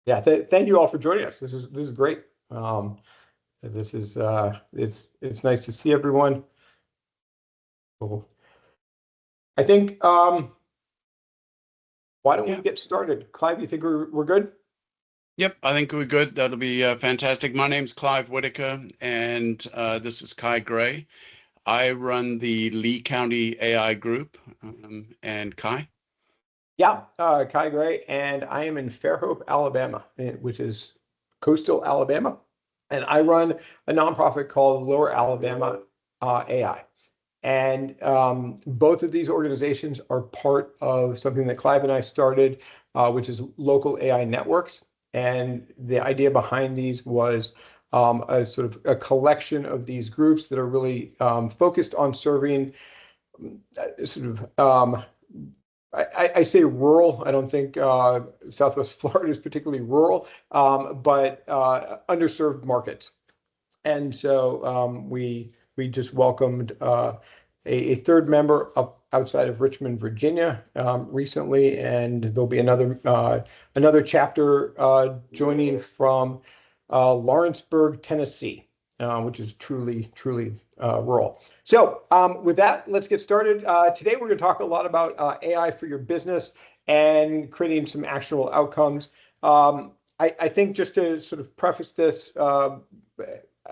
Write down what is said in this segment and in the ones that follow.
Yeah, thank you all for joining us. This is great. This is it's nice to see everyone. Cool. I think why don't we Yeah. get started? Clive, you think we're good? Yep, I think we're good. That'll be fantastic. My name's Clive Whittaker, and this is Kai Gray. I run the Lee County AI group. And Kai? Yeah, Kai Gray, and I am in Fairhope, Alabama, which is coastal Alabama, and I run a nonprofit called Lower Alabama AI. And both of these organizations are part of something that Clive and I started, which is local AI networks. And the idea behind these was a sort of a collection of these groups that are really focused on serving sort of I say rural. I don't think Southwest Florida is particularly rural, but underserved markets. And so we just welcomed a third member up outside of Richmond, Virginia, recently, and there'll be another chapter joining from Lawrenceburg, Tennessee, which is truly rural. So with that, let's get started. Today we're going to talk a lot about AI for your business and creating some actionable outcomes. I think just to sort of preface this,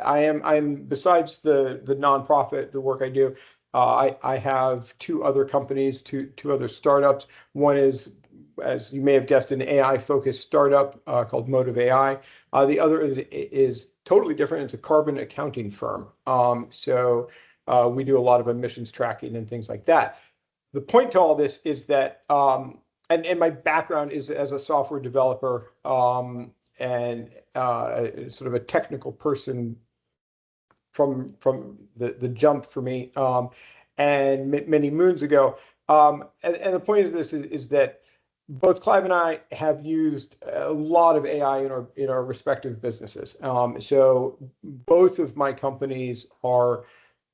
I'm besides the nonprofit, the work I do, I have two other companies, two other startups. One is, as you may have guessed, an AI-focused startup called Motive AI. The other is totally different. It's a carbon accounting firm. So we do a lot of emissions tracking and things like that. The point to all this is that, and my background is as a software developer, and sort of a technical person from the jump for me, and many moons ago. And the point of this is that both Clive and I have used a lot of AI in our respective businesses. So both of my companies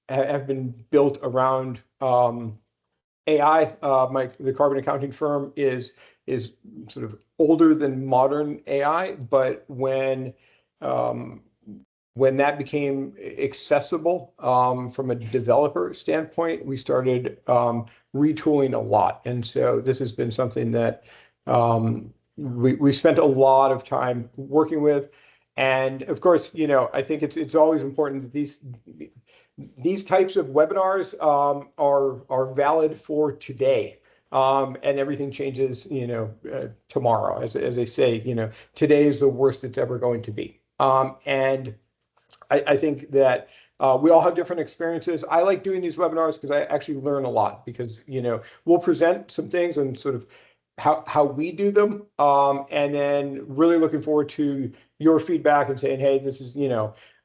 have been built around AI. The carbon accounting firm is sort of older than modern AI, but when that became accessible from a developer standpoint, we started retooling a lot. And so this has been something that we spent a lot of time working with. And of course, I think it's always important that these types of webinars are valid for today. And everything changes, tomorrow. As they say, today is the worst it's ever going to be. And I think that we all have different experiences. I like doing these webinars because I actually learn a lot, because we'll present some things and sort of how we do them, and then really looking forward to your feedback and saying, hey, this is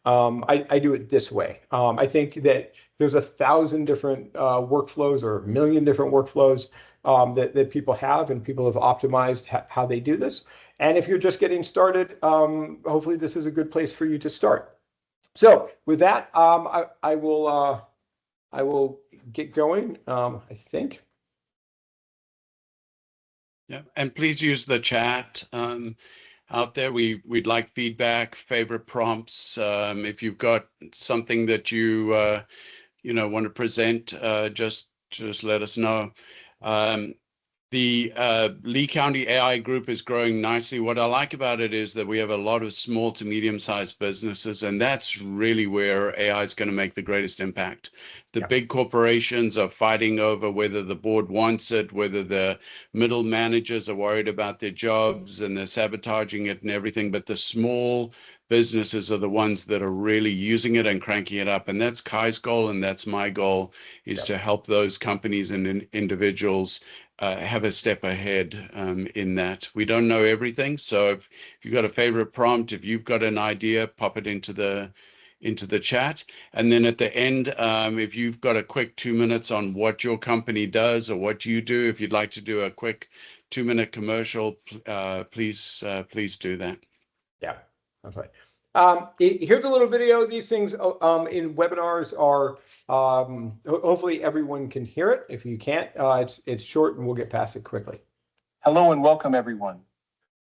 I do it this way. I think that there's 1,000 different workflows, or 1,000,000 different workflows that people have, and people have optimized how they do this. And if you're just getting started, hopefully this is a good place for you to start. So with that, I will get going. I think. Yeah, and please use the chat out there. We'd like feedback, favorite prompts. If you've got something that you want to present, just let us know. The Lee County AI group is growing nicely. What I like about it is that we have a lot of small to medium-sized businesses, and that's really where AI is going to make the greatest impact. The big corporations are fighting over whether the board wants it, whether the middle managers are worried about their jobs and they're sabotaging it and everything. But the small businesses are the ones that are really using it and cranking it up. And that's Kai's goal, and that's my goal, is to help those companies and individuals have a step ahead in that. We don't know everything, so if you've got a favorite prompt, if you've got an idea, pop it into the chat. And then at the end, if you've got a quick 2 minutes on what your company does or what you do, if you'd like to do a quick 2-minute commercial, please do that. Yeah, that's right. Here's a little video. These things in webinars are hopefully everyone can hear it. If you can't, it's short and we'll get past it quickly. Hello and welcome everyone.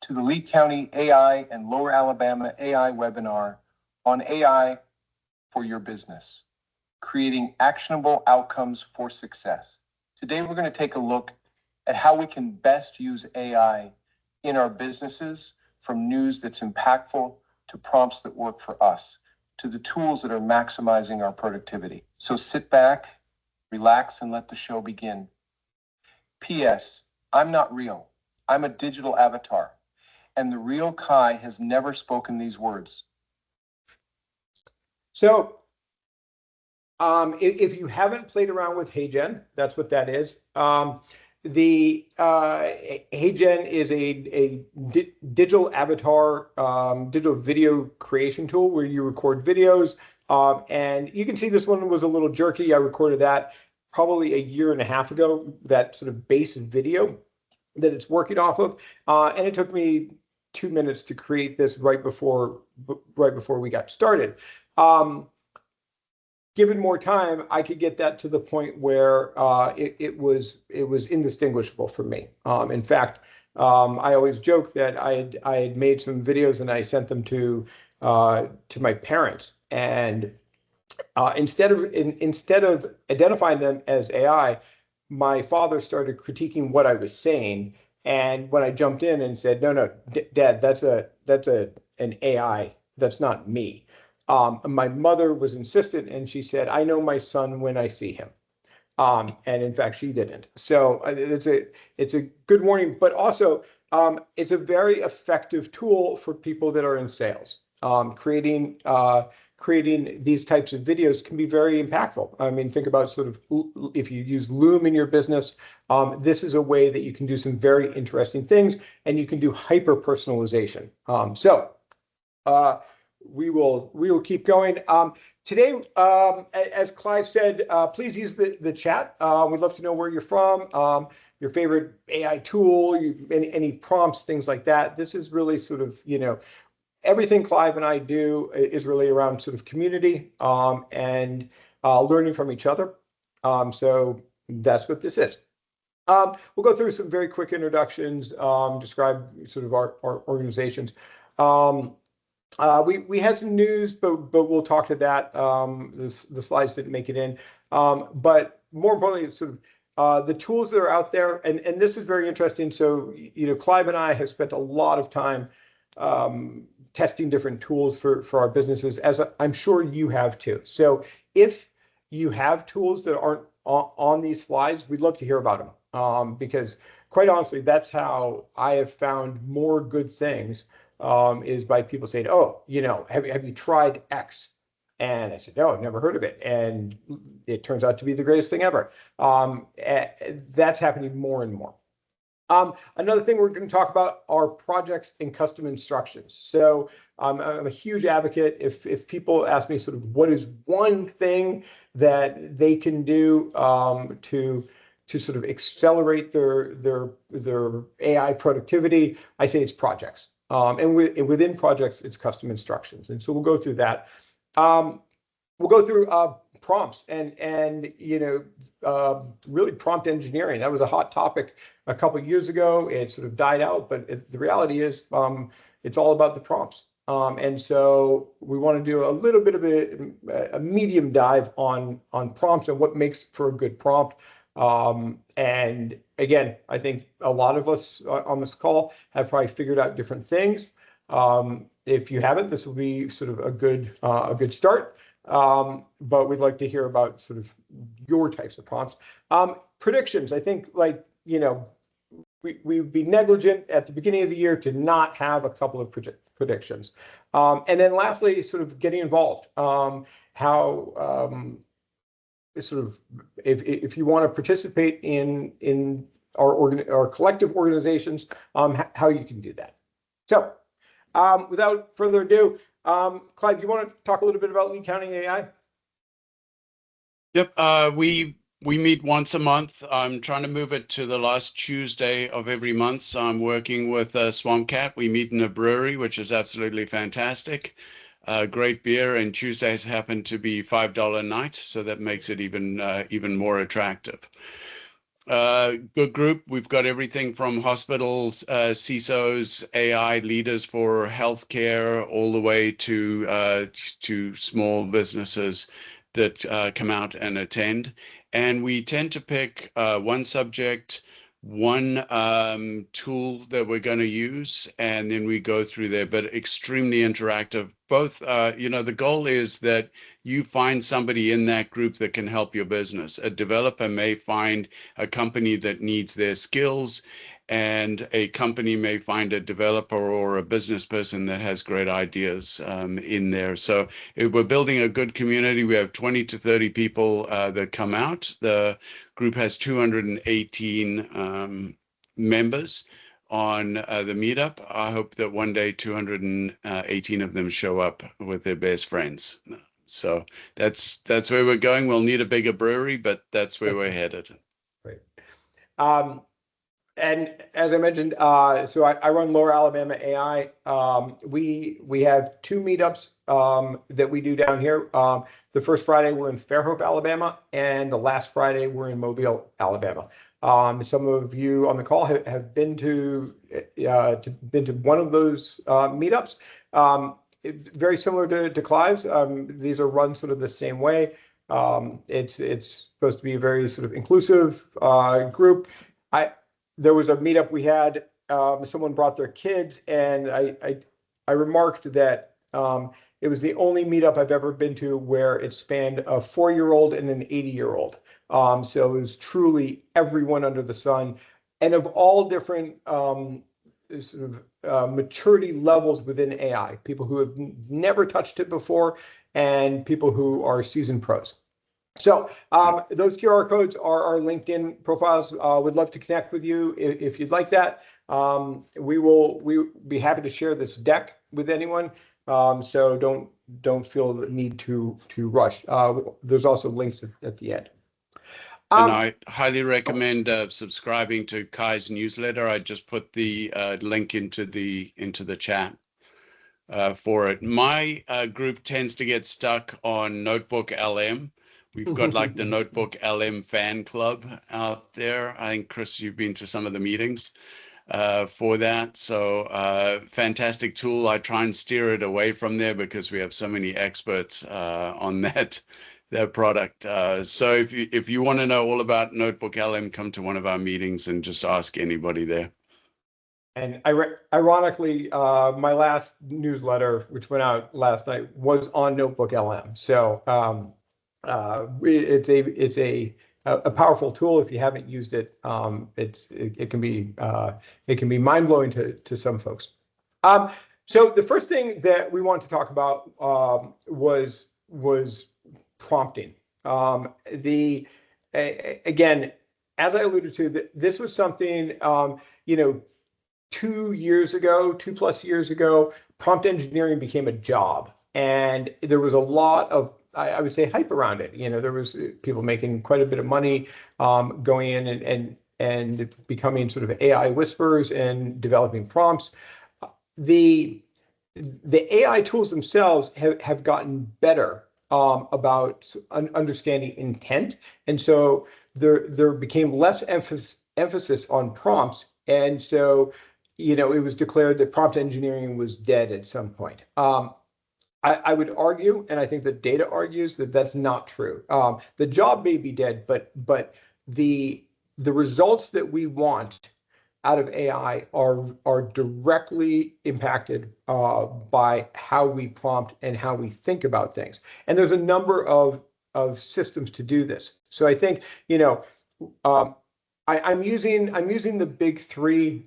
to the Lee County AI and Lower Alabama AI webinar on AI for your business, creating actionable outcomes for success. Today, we're going to take a look at how we can best use AI in our businesses, from news that's impactful to prompts that work for us, to the tools that are maximizing our productivity. So sit back, relax, and let the show begin. P.S. I'm not real. I'm a digital avatar, and the real Kai has never spoken these words. So if you haven't played around with HeyGen, that's what that is. The HeyGen is a digital avatar, digital video creation tool where you record videos. And you can see this one was a little jerky. I recorded that probably a year and a half ago, that sort of base video that it's working off of. And it took me 2 minutes to create this right before we got started. Given more time, I could get that to the point where it was indistinguishable for me. In fact, I always joke that I had made some videos and I sent them to my parents, and instead of identifying them as AI, my father started critiquing what I was saying. And when I jumped in and said, "No, Dad, that's an AI. That's not me." My mother was insistent, and she said, "I know my son when I see him." And in fact, she didn't. So it's a good warning, but also it's a very effective tool for people that are in sales. Creating these types of videos can be very impactful. I mean, think about sort of if you use Loom in your business, this is a way that you can do some very interesting things, and you can do hyper personalization. We will keep going. Today, as Clive said, please use the chat. We'd love to know where you're from, your favorite AI tool, any prompts, things like that. This is really sort of, everything Clive and I do is really around sort of community and learning from each other. So that's what this is. We'll go through some very quick introductions, describe sort of our organizations. We had some news, but we'll talk to that. The slides didn't make it in. But more importantly, it's sort of the tools that are out there, and this is very interesting. So, Clive and I have spent a lot of time testing different tools for our businesses, as I'm sure you have too. So if you have tools that aren't on these slides, we'd love to hear about them, because quite honestly, that's how I have found more good things. Is by people saying, "Oh, have you tried X?" And I said, "No, I've never heard of it." And it turns out to be the greatest thing ever. That's happening more and more. Another thing we're going to talk about are projects and custom instructions. So I'm a huge advocate. If people ask me sort of what is one thing that they can do to sort of accelerate their AI productivity, I say it's projects. And within projects, it's custom instructions. And so we'll go through that. We'll go through prompts and really prompt engineering. That was a hot topic a couple of years ago. It sort of died out, but the reality is it's all about the prompts. And so we want to do a little bit of a medium dive on prompts and what makes for a good prompt. And again, I think a lot of us on this call have probably figured out different things. If you haven't, this will be sort of a good start. But we'd like to hear about sort of your types of prompts. Predictions, I think, we'd be negligent at the beginning of the year to not have a couple of predictions. And then lastly, sort of getting involved. Sort of if you want to participate in our collective organizations, how you can do that. So without further ado, Clive, you want to talk a little bit about Lee County AI? Yep. We meet once a month. I'm trying to move it to the last Tuesday of every month. So I'm working with Swamp Cat. We meet in a brewery, which is absolutely fantastic. Great beer, and Tuesdays happen to be $5 a night, so that makes it even more attractive. Good group. We've got everything from hospitals, CISOs, AI leaders for healthcare, all the way to small businesses that come out and attend. And we tend to pick one subject, one tool that we're going to use, and then we go through there, but extremely interactive. Both, the goal is that you find somebody in that group that can help your business. A developer may find a company that needs their skills, and a company may find a developer or a business person that has great ideas in there. So we're building a good community. We have 20 to 30 people that come out. The group has 218 members on the meetup. I hope that one day 218 of them show up with their best friends. So that's where we're going. We'll need a bigger brewery, but that's where we're headed. Right. And as I mentioned, so I run Lower Alabama AI. We have 2 meetups that we do down here. The first Friday we're in Fairhope, Alabama, and the last Friday we're in Mobile, Alabama. Some of you on the call have been to one of those meetups. Very similar to Clive's. These are run sort of the same way. It's supposed to be a very sort of inclusive group. There was a meetup we had. Someone brought their kids, and I remarked that it was the only meetup I've ever been to where it spanned a 4-year-old and an 80-year-old. So it was truly everyone under the sun, and of all different sort of maturity levels within AI. People who have never touched it before, and people who are seasoned pros. So those QR codes are our LinkedIn profiles. We'd love to connect with you if you'd like that. We'll be happy to share this deck with anyone. So don't feel the need to rush. There's also links at the end. And I highly recommend subscribing to Kai's newsletter. I just put the link into the chat for it. My group tends to get stuck on Notebook LM. We've got like the Notebook LM fan club out there. I think, Chris, you've been to some of the meetings for that. So fantastic tool. I try and steer it away from there because we have so many experts on that product. So if you want to know all about Notebook LM, come to one of our meetings and just ask anybody there. And ironically, my last newsletter, which went out last night, was on Notebook LM. So it's a powerful tool. If you haven't used it, it can be mind blowing to some folks. So the first thing that we wanted to talk about was prompting. Again, as I alluded to, this was something 2 years ago, 2+ years ago, prompt engineering became a job, and there was a lot of, I would say, hype around it. There was people making quite a bit of money going in and becoming sort of AI whisperers and developing prompts. The AI tools themselves have gotten better about understanding intent, and so there became less emphasis on prompts, and so it was declared that prompt engineering was dead at some point. I would argue, and I think the data argues, that that's not true. The job may be dead, but the results that we want out of AI are directly impacted by how we prompt and how we think about things. And there's a number of systems to do this. So I think I'm using the big 3.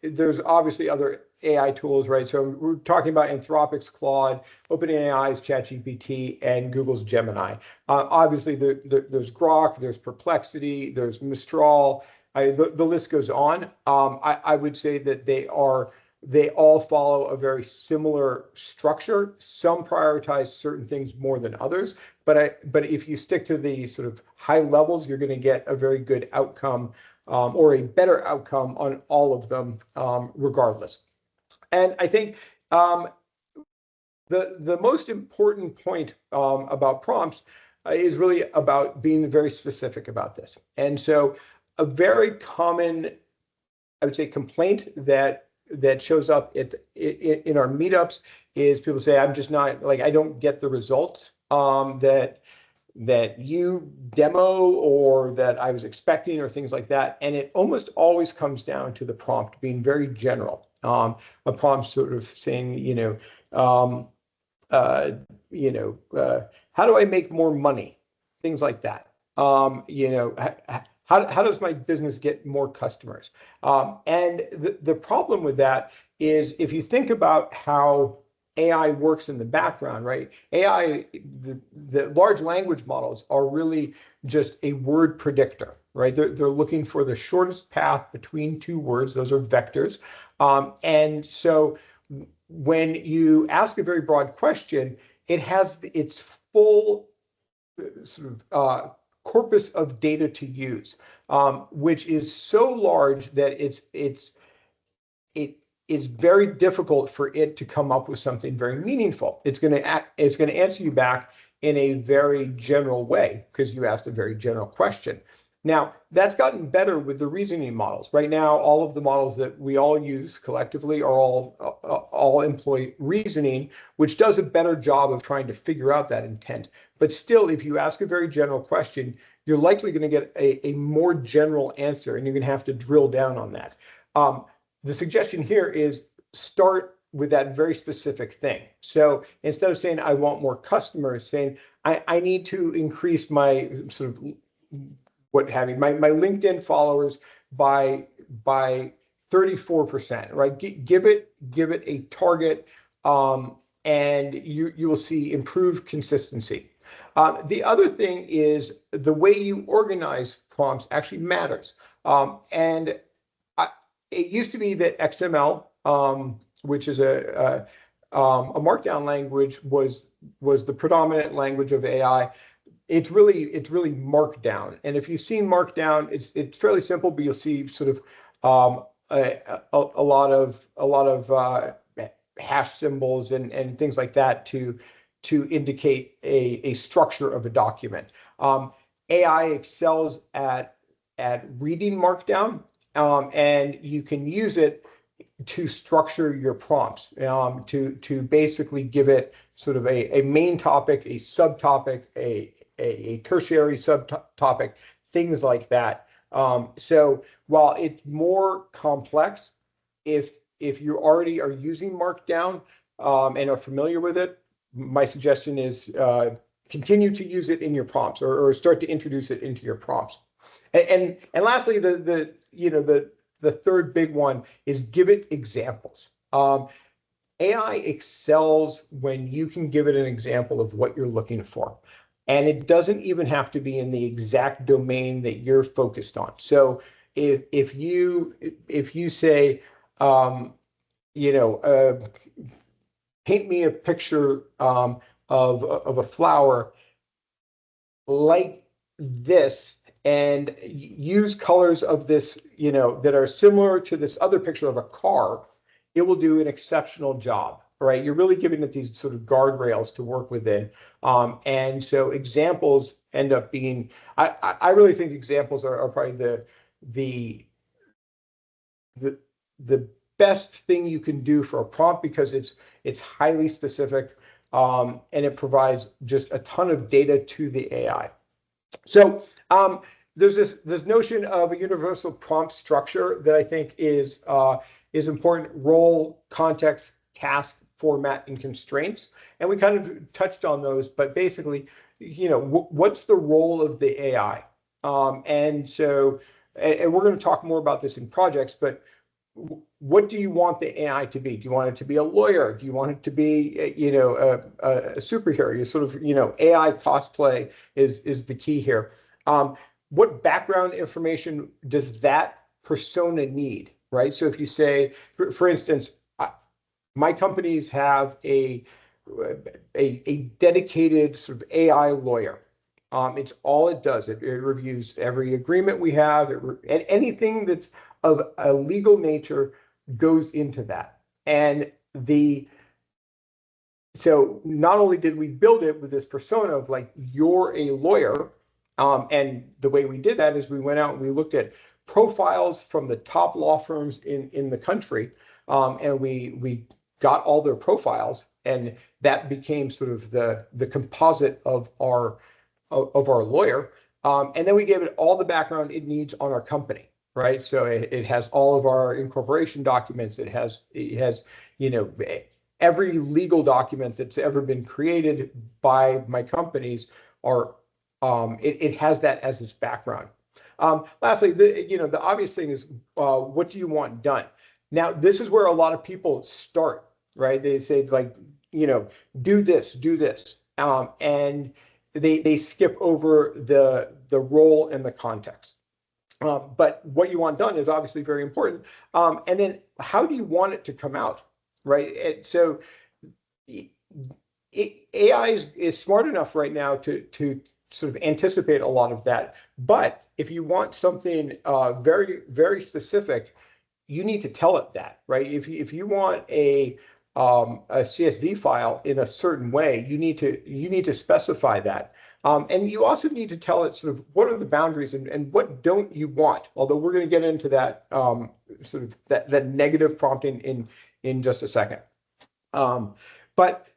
There's obviously other AI tools, right? So we're talking about Anthropic's Claude, OpenAI's ChatGPT, and Google's Gemini. Obviously, there's Grok, there's Perplexity, there's Mistral. The list goes on. I would say that they all follow a very similar structure. Some prioritize certain things more than others, but if you stick to the sort of high levels, you're going to get a very good outcome or a better outcome on all of them, regardless. And I think the most important point about prompts is really about being very specific about this. And so a very common, I would say, complaint that shows up in our meetups is people say, I'm just not, like, I don't get the results that you demo or that I was expecting, or things like that. And it almost always comes down to the prompt being very general. A prompt sort of saying, uh, how do I make more money? Things like that. How does my business get more customers? And the problem with that is, if you think about how AI works in the background, right? AI, the large language models are really just a word predictor, right? They're looking for the shortest path between two words. Those are vectors. And so when you ask a very broad question, it has its full sort of corpus of data to use, which is so large that it is very difficult for it to come up with something very meaningful. It's going to answer you back in a very general way because you asked a very general question. Now, that's gotten better with the reasoning models. Right now, all of the models that we all use collectively are all employ reasoning, which does a better job of trying to figure out that intent. But still, if you ask a very general question, you're likely going to get a more general answer, and you're going to have to drill down on that. The suggestion here is start with that very specific thing. So instead of saying, I want more customers, saying, I need to increase my sort of what have you, my LinkedIn followers by 34%, right? Give it a target, and you will see improved consistency. The other thing is the way you organize prompts actually matters. And it used to be that XML, which is a markdown language, was the predominant language of AI. It's really markdown. And if you've seen markdown, it's fairly simple, but you'll see sort of a lot of hash symbols and things like that to indicate a structure of a document. AI excels at reading markdown, and you can use it to structure your prompts, to basically give it sort of a main topic, a subtopic, a tertiary subtopic, things like that. So while it's more complex, if you already are using Markdown and are familiar with it, my suggestion is continue to use it in your prompts, or start to introduce it into your prompts. And lastly, the third big one is give it examples. AI excels when you can give it an example of what you're looking for. And it doesn't even have to be in the exact domain that you're focused on. So if you say, paint me a picture of a flower like this, and use colors of this, that are similar to this other picture of a car, it will do an exceptional job. Right, you're really giving it these sort of guardrails to work within, and so examples end up being. I really think examples are probably the best thing you can do for a prompt, because it's highly specific, and it provides just a ton of data to the AI. So there's this notion of a universal prompt structure that I think is important: role, context, task, format, and constraints. And we kind of touched on those, but basically, what's the role of the AI? And we're going to talk more about this in projects, but what do you want the AI to be? Do you want it to be a lawyer? Do you want it to be, a superhero? You sort of, AI cosplay is the key here. What background information does that persona need, right? So if you say, for instance, my companies have a dedicated sort of AI lawyer. It's all it does. It reviews every agreement we have, and anything that's of a legal nature goes into that. And so not only did we build it with this persona of like, you're a lawyer, And the way we did that is we went out and we looked at profiles from the top law firms in the country, and we got all their profiles, and that became sort of the composite of our lawyer. And then we gave it all the background it needs on our company, right? So it has all of our incorporation documents. It has every legal document that's ever been created by my companies are it has that as its background. Lastly, the obvious thing is what do you want done? Now, this is where a lot of people start, right? They say like, do this, and they skip over the role and the context. But what you want done is obviously very important. And then how do you want it to come out, right? And so AI is smart enough right now to sort of anticipate a lot of that. But if you want something very, very specific, you need to tell it that, right? If you want a CSV file in a certain way, you need to specify that. And you also need to tell it sort of what are the boundaries and what don't you want. Although we're going to get into that sort of that negative prompting in just a second. But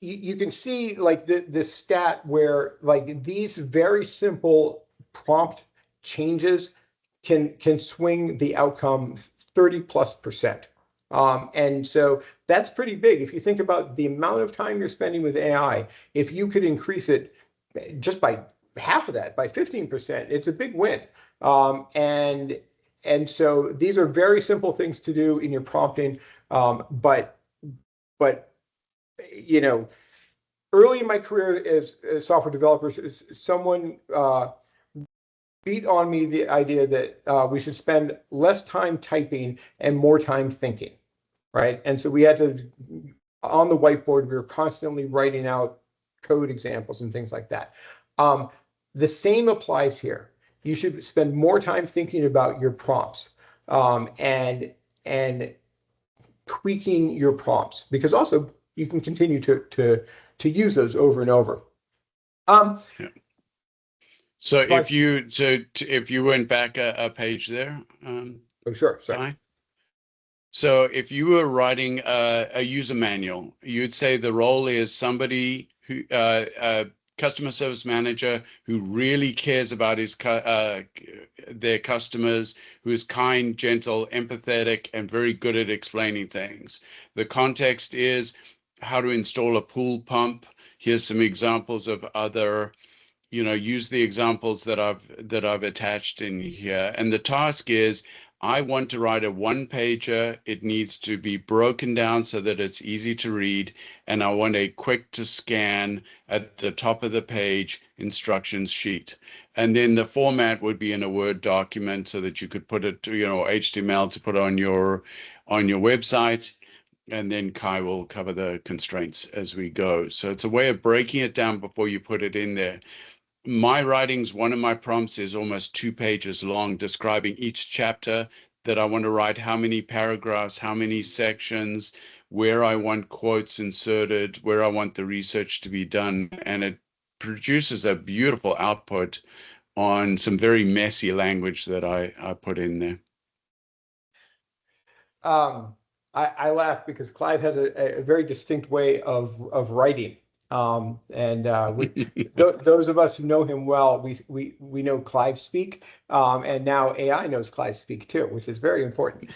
you can see like this stat where like these very simple prompt changes can swing the outcome 30+%. And so that's pretty big. If you think about the amount of time you're spending with AI, if you could increase it just by half of that, by 15%, it's a big win. And so these are very simple things to do in your prompting. But early in my career as software developers, someone beat on me the idea that we should spend less time typing and more time thinking, right? And so we had to, on the whiteboard, we were constantly writing out code examples and things like that. The same applies here. You should spend more time thinking about your prompts and tweaking your prompts, because also you can continue to use those over and over. Yeah. So if you went back a page there, oh, sure, sorry. So if you were writing a user manual, you'd say the role is somebody who a customer service manager who really cares about their customers, who is kind, gentle, empathetic, and very good at explaining things. The context is how to install a pool pump. Here's some examples of other, use the examples that I've attached in here. And the task is, I want to write a one-pager. It needs to be broken down so that it's easy to read. And I want a quick to scan at the top of the page instructions sheet. And then the format would be in a Word document so that you could put it, HTML to put on your website. And then Kai will cover the constraints as we go. So it's a way of breaking it down before you put it in there. My writings, one of my prompts is almost 2 pages long, describing each chapter that I want to write, how many paragraphs, how many sections, where I want quotes inserted, where I want the research to be done. And it produces a beautiful output on some very messy language that I put in there. I laugh because Clive has a very distinct way of writing. Those of us who know him well, we know Clive speak, and now AI knows Clive speak too, which is very important.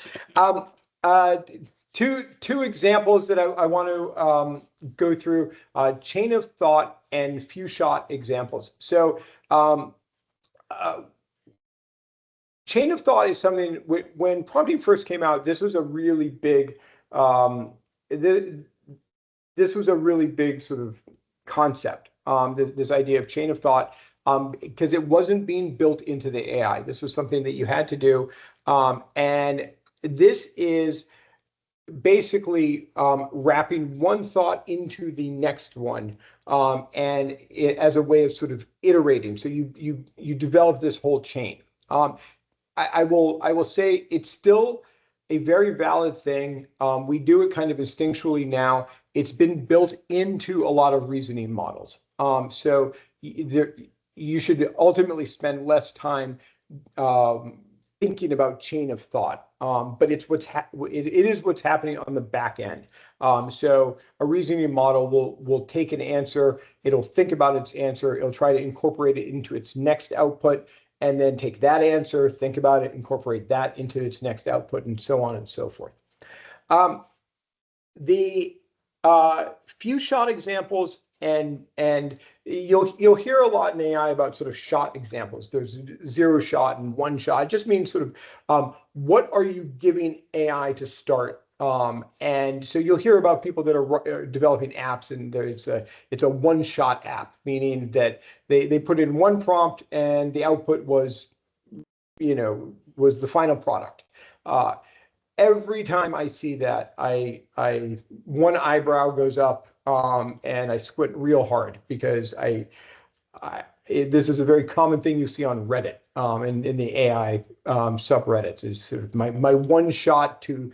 Two examples that I want to go through: chain of thought and few shot examples. So chain of thought is something, when prompting first came out, this was a really big this was a really big sort of concept, this idea of chain of thought, because it wasn't being built into the AI. This was something that you had to do. And this is basically wrapping one thought into the next one, and as a way of sort of iterating. So you develop this whole chain. I will say it's still a very valid thing. We do it kind of instinctually now. It's been built into a lot of reasoning models. So you should ultimately spend less time thinking about chain of thought. But it's it is what's happening on the back end. So a reasoning model will take an answer, it'll think about its answer, it'll try to incorporate it into its next output, and then take that answer, think about it, incorporate that into its next output, and so on and so forth. The few shot examples, and you'll hear a lot in AI about sort of shot examples. There's 0 shot and 1 shot. It just means sort of what are you giving AI to start? And so you'll hear about people that are developing apps, and it's a 1-shot app, meaning that they put in 1 prompt and the output was the final product. Every time I see that, one eyebrow goes up, and I squint real hard, because this is a very common thing you see on Reddit, in the AI subreddits, is sort of my 1 shot to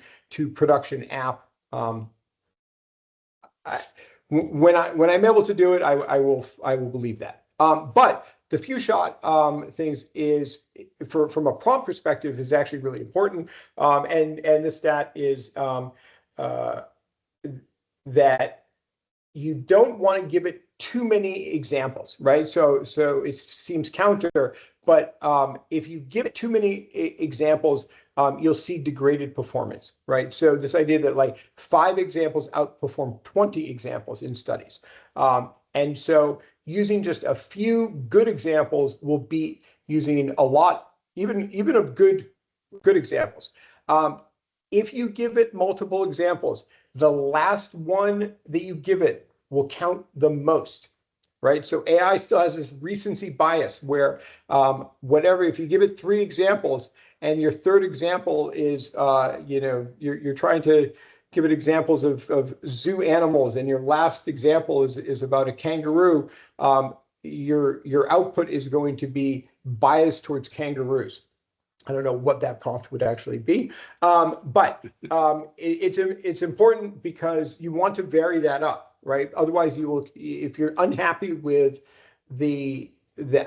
production app. When I'm able to do it, I will believe that. But the few shot things is, from a prompt perspective, is actually really important. And the stat is that you don't want to give it too many examples, right? So it seems counter, but if you give it too many examples, you'll see degraded performance, right? So this idea that like 5 examples outperform 20 examples in studies. And so using just a few good examples will beat using a lot, even of good examples. If you give it multiple examples, the last one that you give it will count the most, right? So AI still has this recency bias where if you give it 3 examples and your 3rd example is, you're trying to give it examples of zoo animals, and your last example is about a kangaroo, your output is going to be biased towards kangaroos. I don't know what that prompt would actually be, but it's important, because you want to vary that up, right? Otherwise, if you're unhappy with the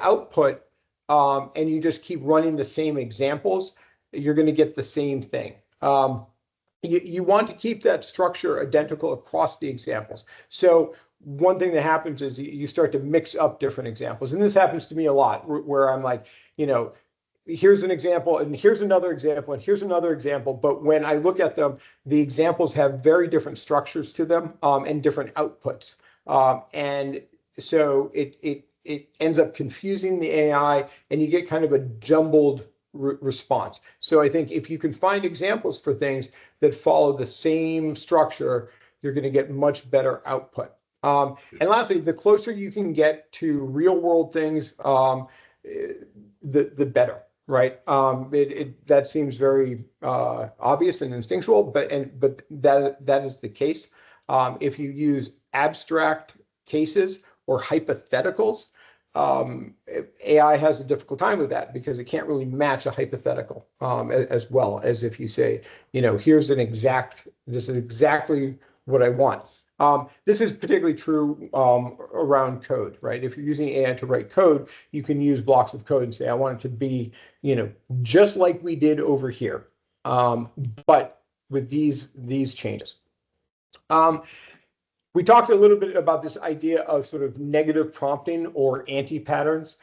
output, and you just keep running the same examples, you're going to get the same thing. You want to keep that structure identical across the examples. So one thing that happens is you start to mix up different examples, and this happens to me a lot, where I'm like, here's an example, and here's another example, and here's another example. But when I look at them, the examples have very different structures to them, and different outputs. And so it ends up confusing the AI, and you get kind of a jumbled response. So I think if you can find examples for things that follow the same structure, you're going to get much better output. And lastly, the closer you can get to real world things, the better. Right. That seems very obvious and instinctual, but that is the case. If you use abstract cases or hypotheticals, AI has a difficult time with that, because it can't really match a hypothetical as well as if you say, this is exactly what I want. This is particularly true around code, right? If you're using AI to write code, you can use blocks of code and say, I want it to be, just like we did over here, but with these changes. We talked a little bit about this idea of sort of negative prompting or anti-patterns.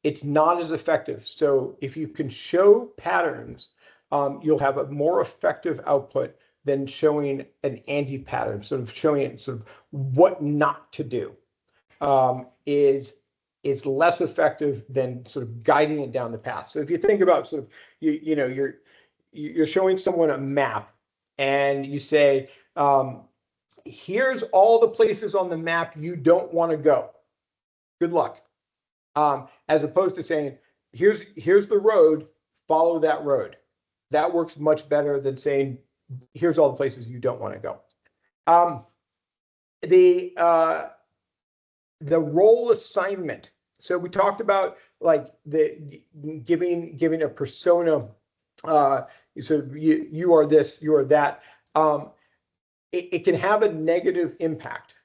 It's not as effective. So if you can show patterns, you'll have a more effective output than showing an anti-pattern. Sort of showing it sort of what not to do is less effective than sort of guiding it down the path. So if you think about sort of you're showing someone a map, and you say, here's all the places on the map you don't want to go. Good luck. As opposed to saying, here's the road, follow that road. That works much better than saying, here's all the places you don't want to go. The role assignment. So we talked about like the giving a persona. So you are this, you are that. It can have a negative impact.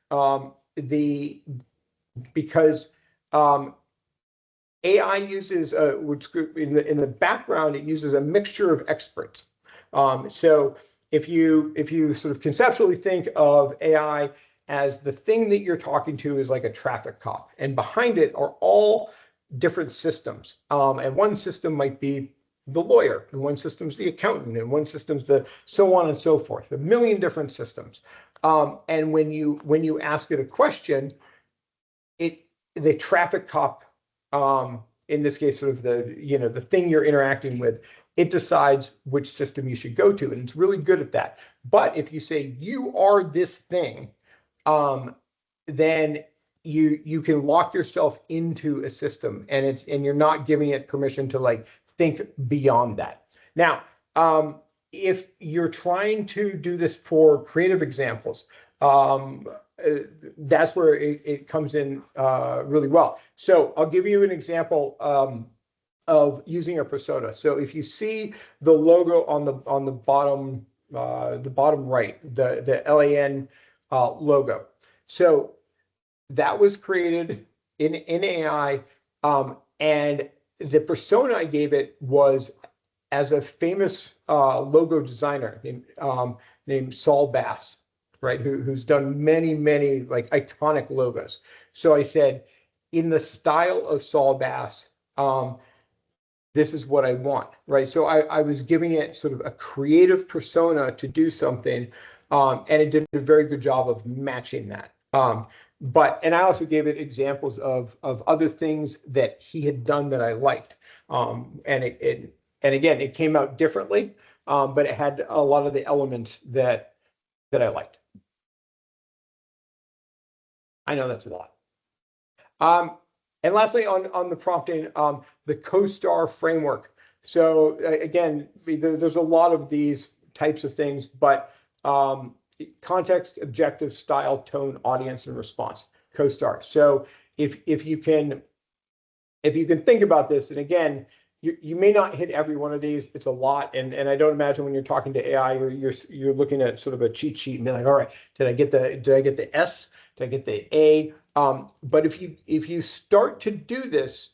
Because AI uses which in the background, it uses a mixture of experts. So if you sort of conceptually think of AI as the thing that you're talking to is like a traffic cop, and behind it are all different systems. And one system might be the lawyer, and one system's the accountant, and one system's the so on and so forth. A million different systems. And when you ask it a question, the traffic cop, in this case, sort of the thing you're interacting with, it decides which system you should go to, and it's really good at that. But if you say you are this thing, then you can lock yourself into a system, and you're not giving it permission to like think beyond that. Now, if you're trying to do this for creative examples, that's where it comes in really well. So I'll give you an example of using a persona. So if you see the logo on the bottom right, the LAN logo. So that was created in AI, and the persona I gave it was as a famous logo designer named Saul Bass, right? Who's done many like iconic logos. So I said, in the style of Saul Bass, this is what I want, right? So I was giving it sort of a creative persona to do something, and it did a very good job of matching that. And I also gave it examples of other things that he had done that I liked. And again, it came out differently, but it had a lot of the elements that I liked. I know that's a lot. And lastly, on the prompting, the CoStar framework. So again, there's a lot of these types of things, but context, objective, style, tone, audience, and response, CoStar. So if you can think about this, and again, you may not hit every one of these. It's a lot, and I don't imagine when you're talking to AI, you're looking at sort of a cheat sheet and be like, all right, did I get the S? Did I get the A? But if you start to do this,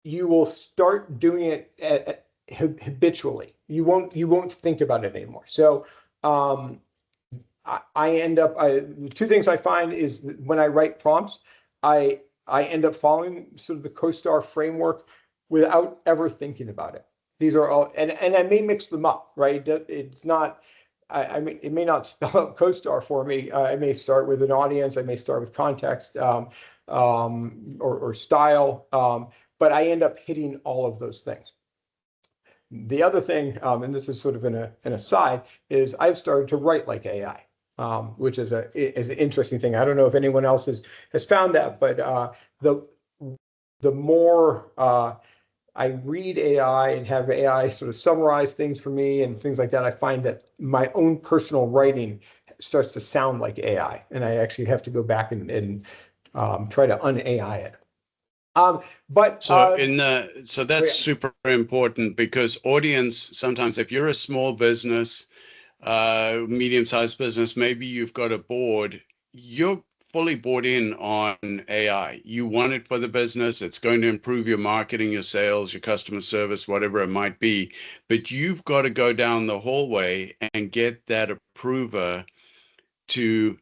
you will start doing it habitually. You won't think about it anymore. So I end up, the two things I find is when I write prompts, I end up following sort of the CoStar framework without ever thinking about it. These are all, and I may mix them up, right? It's not, I mean, it may not spell out CoStar for me. I may start with an audience. I may start with context or style, but I end up hitting all of those things. The other thing, and this is sort of an aside, is I've started to write like AI, which is an interesting thing. I don't know if anyone else has found that, but the more I read AI and have AI sort of summarize things for me and things like that, I find that my own personal writing starts to sound like AI, and I actually have to go back and try to un-AI it. But so that's super important, because audience, sometimes if you're a small business, medium-sized business, maybe you've got a board, you're fully bought in on AI. You want it for the business. It's going to improve your marketing, your sales, your customer service, whatever it might be. But you've got to go down the hallway and get that approver to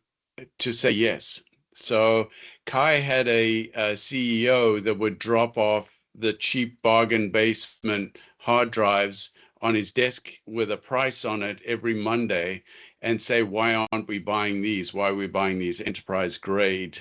say yes. So Kai had a CEO that would drop off the cheap bargain basement hard drives on his desk with a price on it every Monday and say, why aren't we buying these? Why are we buying these enterprise grade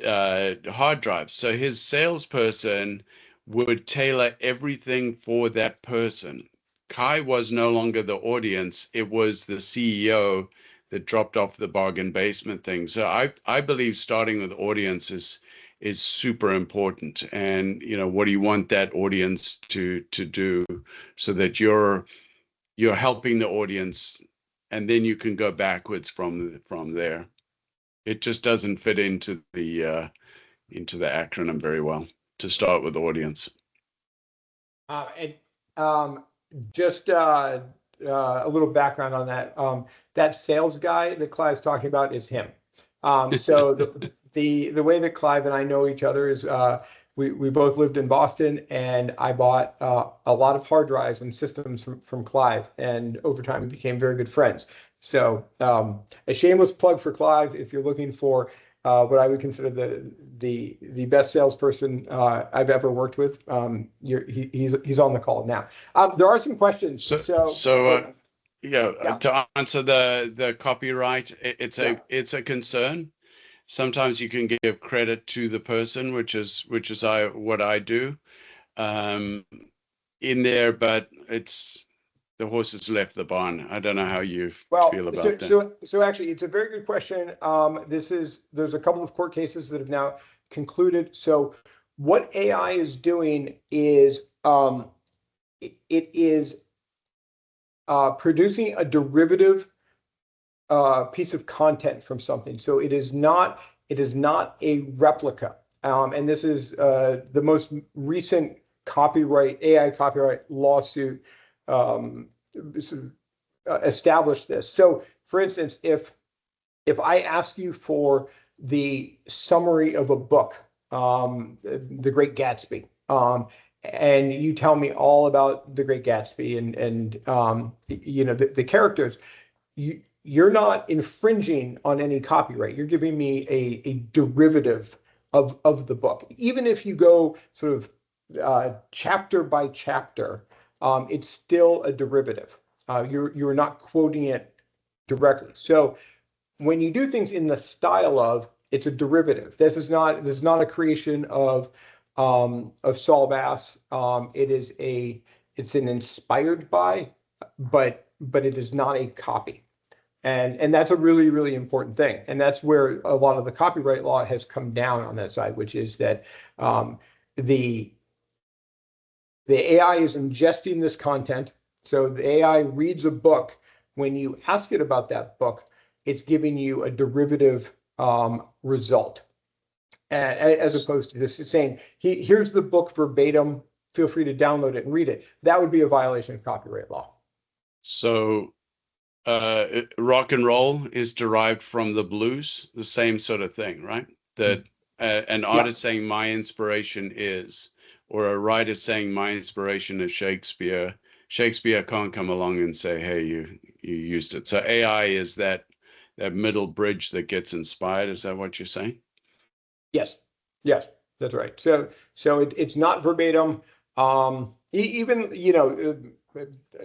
hard drives? So his salesperson would tailor everything for that person. Kai was no longer the audience. It was the CEO that dropped off the bargain basement thing. So I believe starting with audience is super important. And what do you want that audience to do so that you're helping the audience, and then you can go backwards from there. It just doesn't fit into the acronym very well to start with audience. Just a little background on that. That sales guy that Clive's talking about is him. So the way that Clive and I know each other is we both lived in Boston, and I bought a lot of hard drives and systems from Clive, and over time we became very good friends. So a shameless plug for Clive if you're looking for what I would consider the best salesperson I've ever worked with. He's on the call now. There are some questions. Yeah, to answer the copyright, it's a concern. Sometimes you can give credit to the person, which is what I do in there, but it's the horse has left the barn. I don't know how you feel about that. So actually, it's a very good question. There's a couple of court cases that have now concluded. So what AI is doing is it is producing a derivative piece of content from something. So it is not a replica. And this is the most recent AI copyright lawsuit established this. So for instance, if I ask you for the summary of a book, The Great Gatsby, and you tell me all about The Great Gatsby and the characters, you're not infringing on any copyright. You're giving me a derivative of the book. Even if you go sort of chapter by chapter, it's still a derivative. You're not quoting it directly. So when you do things in the style of, it's a derivative. This is not a creation of Saul Bass. It's an inspired by, but it is not a copy. And that's a really, really important thing. And that's where a lot of the copyright law has come down on that side, which is that the AI is ingesting this content. So the AI reads a book. When you ask it about that book, it's giving you a derivative result, as opposed to just saying, here's the book verbatim, feel free to download it and read it. That would be a violation of copyright law. So rock and roll is derived from the blues, the same sort of thing, right? That an artist saying my inspiration is, or a writer saying my inspiration is Shakespeare. Shakespeare can't come along and say, hey, you used it. So AI is that middle bridge that gets inspired. Is that what you're saying? Yes, that's right. So it's not verbatim. Even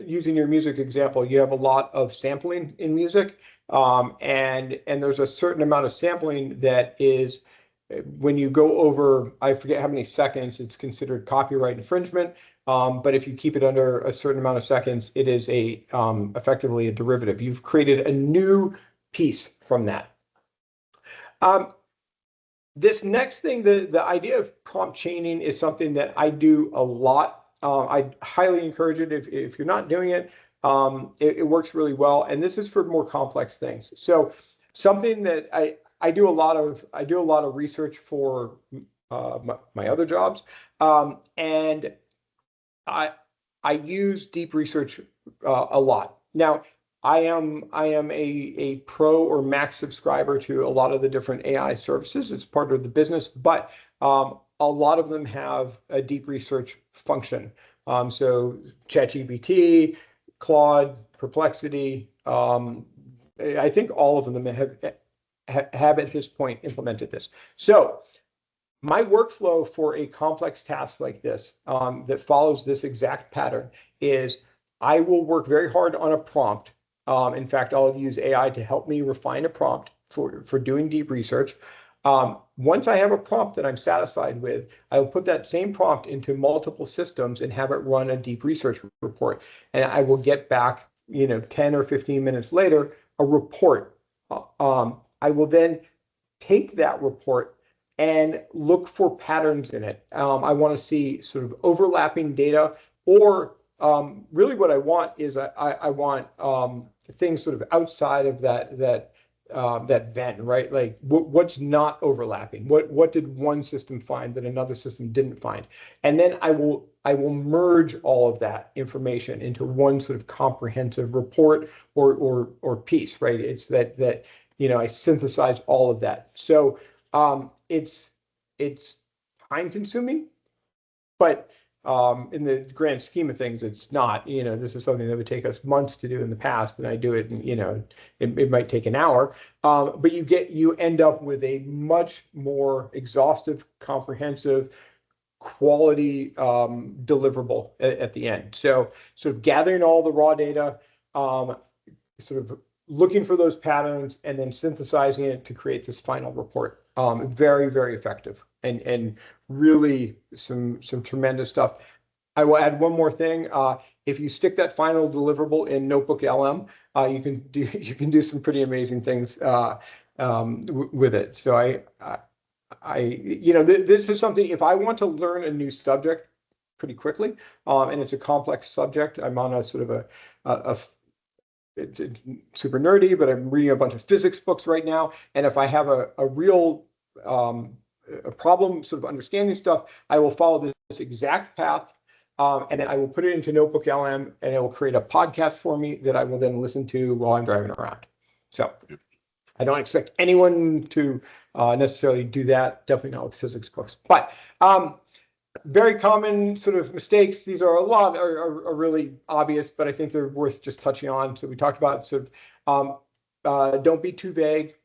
using your music example, you have a lot of sampling in music, and there's a certain amount of sampling that is, when you go over, I forget how many seconds, it's considered copyright infringement. But if you keep it under a certain amount of seconds, it is effectively a derivative. You've created a new piece from that. This next thing, the idea of prompt chaining, is something that I do a lot. I highly encourage it if you're not doing it. It works really well, and this is for more complex things. So something that I do a lot of research for my other jobs, and I use deep research a lot. Now, I am a pro or max subscriber to a lot of the different AI services. It's part of the business, but a lot of them have a deep research function. So ChatGPT, Claude, Perplexity, I think all of them have at this point implemented this. So my workflow for a complex task like this that follows this exact pattern is I will work very hard on a prompt. In fact, I'll use AI to help me refine a prompt for doing deep research. Once I have a prompt that I'm satisfied with, I will put that same prompt into multiple systems and have it run a deep research report. And I will get back, 10 or 15 minutes later, a report. I will then take that report and look for patterns in it. I want to see sort of overlapping data, or really what I want is I want things sort of outside of that Venn, right? Like what's not overlapping? What did one system find that another system didn't find? And then I will merge all of that information into one sort of comprehensive report or piece, right? It's that I synthesize all of that. So it's time consuming, but in the grand scheme of things, it's not. This is something that would take us months to do in the past, and I do it, and it might take an hour. But you end up with a much more exhaustive, comprehensive, quality deliverable at the end. So sort of gathering all the raw data, sort of looking for those patterns, and then synthesizing it to create this final report. Very, very effective, and really some tremendous stuff. I will add one more thing. If you stick that final deliverable in Notebook LM, you can do some pretty amazing things with it. So this is something, if I want to learn a new subject pretty quickly, and it's a complex subject, I'm on a sort of it's super nerdy, but I'm reading a bunch of physics books right now. And if I have a real a problem sort of understanding stuff, I will follow this exact path. And then I will put it into Notebook LM, and it will create a podcast for me that I will then listen to while I'm driving around. So I don't expect anyone to necessarily do that. Definitely not with physics books. But very common sort of mistakes. These are are really obvious, but I think they're worth just touching on. So we talked about sort of don't be too vague.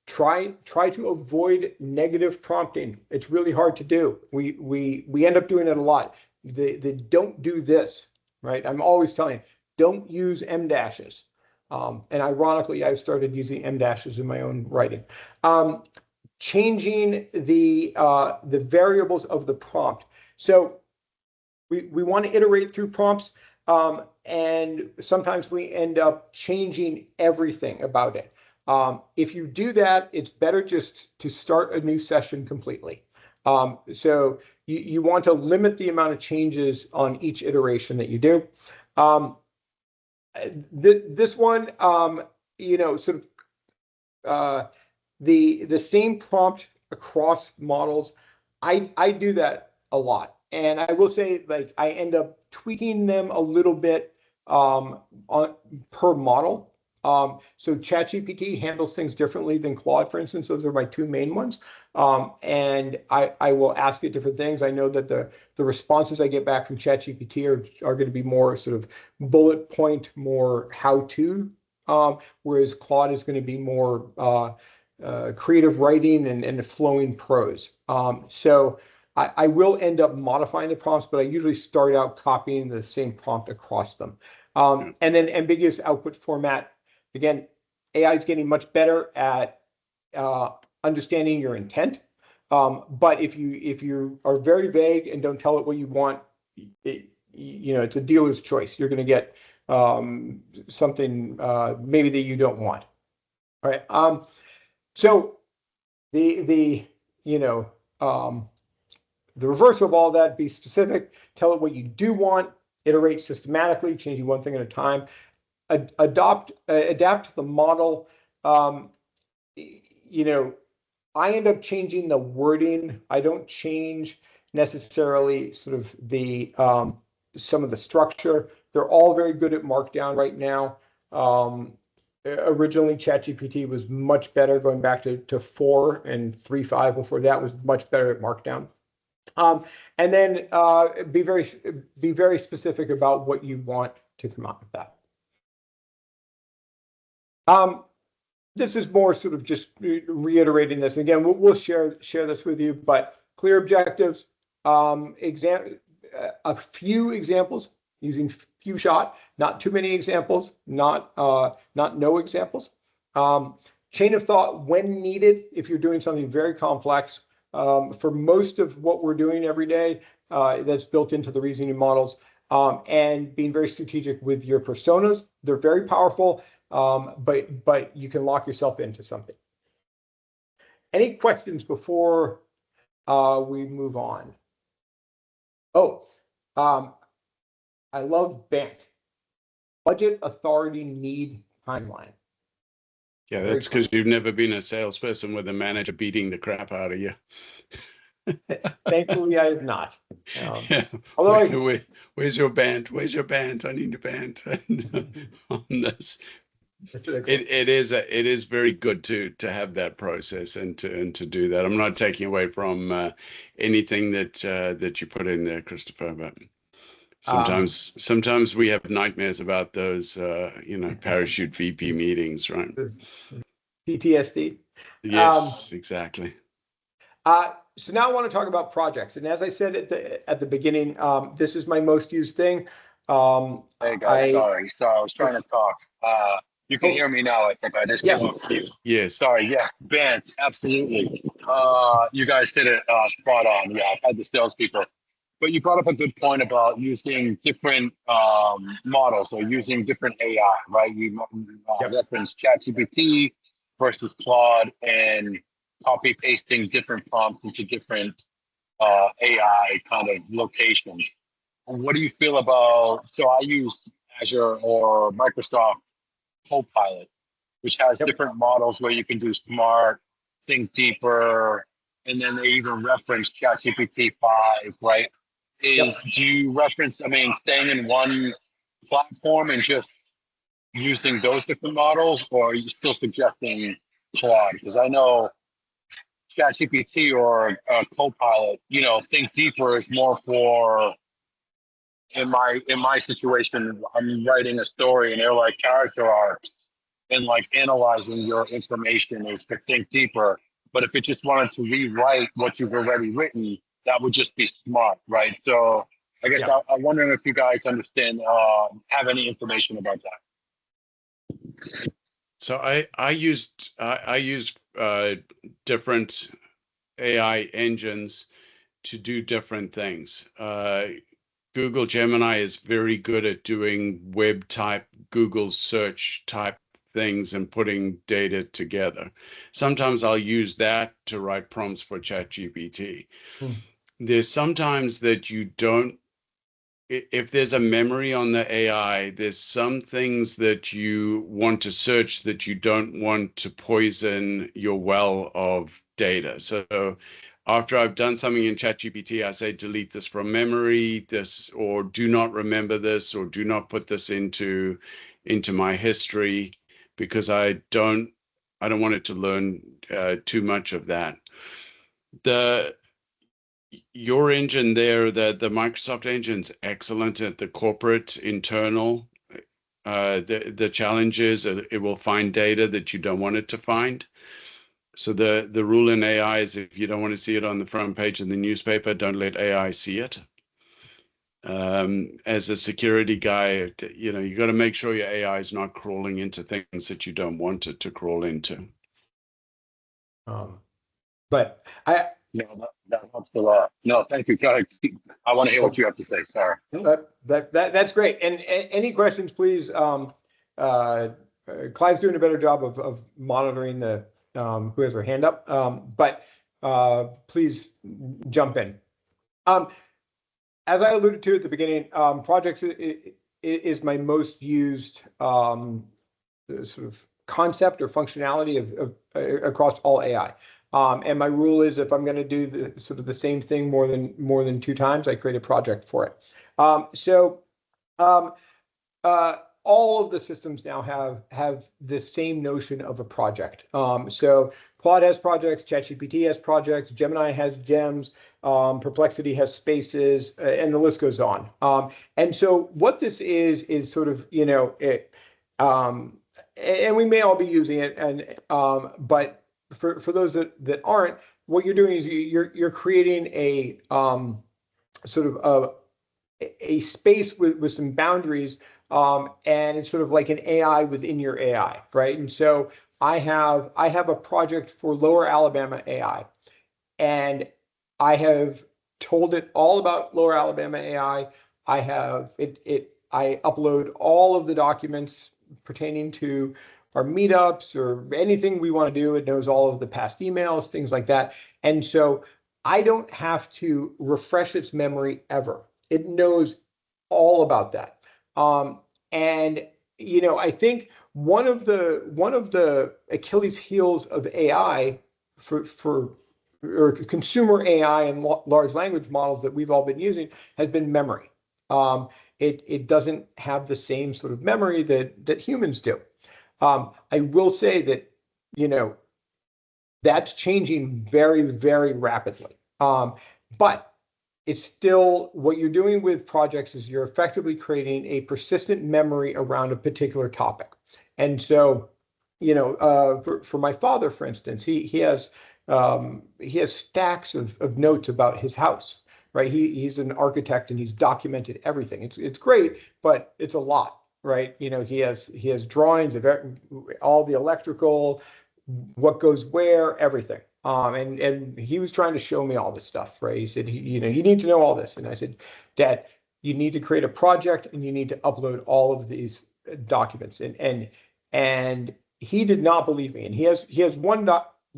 Try to avoid negative prompting. It's really hard to do. We end up doing it a lot. The don't do this, right? I'm always telling you, don't use M dashes. And ironically, I've started using M dashes in my own writing. Changing the variables of the prompt. So we want to iterate through prompts, and sometimes we end up changing everything about it. If you do that, it's better just to start a new session completely. So you want to limit the amount of changes on each iteration that you do. This one, sort of the same prompt across models. I do that a lot, and I will say, like, I end up tweaking them a little bit on per model. So ChatGPT handles things differently than Claude, for instance. Those are my two main ones. And I will ask it different things. I know that the responses I get back from ChatGPT are going to be more sort of bullet point, more how-to, whereas Claude is going to be more creative writing and flowing prose. So I will end up modifying the prompts, but I usually start out copying the same prompt across them. And then ambiguous output format. Again, AI is getting much better at understanding your intent. But if you are very vague and don't tell it what you want, it's a dealer's choice. You're going to get something maybe that you don't want. All right. So the reverse of all that, be specific, tell it what you do want, iterate systematically, changing one thing at a time, adapt to the model. I end up changing the wording. I don't change necessarily sort of the some of the structure. They're all very good at Markdown right now. Originally, ChatGPT was much better, going back to 4 and 3.5 before that, was much better at Markdown. And then be very specific about what you want to come out with that. This is more sort of just reiterating this. Again, we'll share this with you, but clear objectives, a few examples using few shot, not too many examples, not no examples. Chain of thought when needed, if you're doing something very complex. For most of what we're doing every day, that's built into the reasoning models, and being very strategic with your personas. They're very powerful, but you can lock yourself into something. Any questions before we move on? Oh, I love BANT. Budget, authority, need, timeline. Yeah, that's because you've never been a salesperson with a manager beating the crap out of you. Thankfully, I have not. Yeah. Although where's your band? Where's your band? I need a band on this. That's really cool. It is very good to have that process and to do that. I'm not taking away from anything that you put in there, Christopher, but sometimes we have nightmares about those parachute VP meetings, right? PTSD. Yes, exactly. So now I want to talk about projects. And as I said at the beginning, this is my most used thing. Hey guys, sorry. I was trying to talk. You can hear me now, I think. I just came up to you. Yes. Sorry, yeah, Bant, absolutely. You guys hit it spot on. Yeah, I've had the salespeople. But you brought up a good point about using different models or using different AI, right? You referenced ChatGPT versus Claude and copy pasting different prompts into different AI kind of locations. What do you feel about, so I use Azure or Microsoft Copilot, which has different models where you can do smart, think deeper, and then they even reference ChatGPT 5, right? Do you reference, staying in one platform and just using those different models, or are you still suggesting Claude? Because I know ChatGPT or Copilot, think deeper is more for, in my situation, I'm writing a story and they're like character arcs, and like analyzing your information is to think deeper. But if it just wanted to rewrite what you've already written, that would just be smart, right? So I guess I'm wondering if you guys understand, have any information about that. So I used different AI engines to do different things. Google Gemini is very good at doing web type, Google search type things and putting data together. Sometimes I'll use that to write prompts for ChatGPT. There's sometimes that you don't, if there's a memory on the AI, there's some things that you want to search that you don't want to poison your well of data. So after I've done something in ChatGPT, I say, delete this from memory, or do not remember this, or do not put this into my history, because I don't want it to learn too much of that. Your engine there, the Microsoft engine's excellent at the corporate internal. The challenge is it will find data that you don't want it to find. So the rule in AI is, if you don't want to see it on the front page of the newspaper, don't let AI see it. As a security guy, you got to make sure your AI is not crawling into things that you don't want it to crawl into. But No, that helps a lot. No, thank you. I want to hear what you have to say. Sorry. That's great. And any questions, please. Clive's doing a better job of monitoring the who has their hand up. But please jump in. As I alluded to at the beginning, projects is my most used sort of concept or functionality of across all AI. And my rule is, if I'm going to do the same thing more than 2 times, I create a project for it. All of the systems now have the same notion of a project. So Claude has projects, ChatGPT has projects, Gemini has gems, Perplexity has spaces, and the list goes on. And so what this is sort of, and we may all be using it, and but for those that aren't, what you're doing is you're creating a sort of a space with some boundaries, and it's sort of like an AI within your AI, right? And so I have a project for Lower Alabama AI, and I have told it all about Lower Alabama AI. I upload all of the documents pertaining to our meetups or anything we want to do. It knows all of the past emails, things like that. And so I don't have to refresh its memory ever. It knows all about that. And I think one of the Achilles heels of AI or consumer AI and large language models that we've all been using has been memory. It doesn't have the same sort of memory that humans do. I will say that, that's changing very, very rapidly. But it's still, what you're doing with projects is you're effectively creating persistent memory around a particular topic. And so, for my father, for instance, he has stacks of notes about his house, right? He's an architect and he's documented everything. It's great, but it's a lot, right? He has drawings of all the electrical, what goes where, everything. And he was trying to show me all this stuff, right? He said, you need to know all this. And I said, Dad, you need to create a project and you need to upload all of these documents. And he did not believe me. And he has one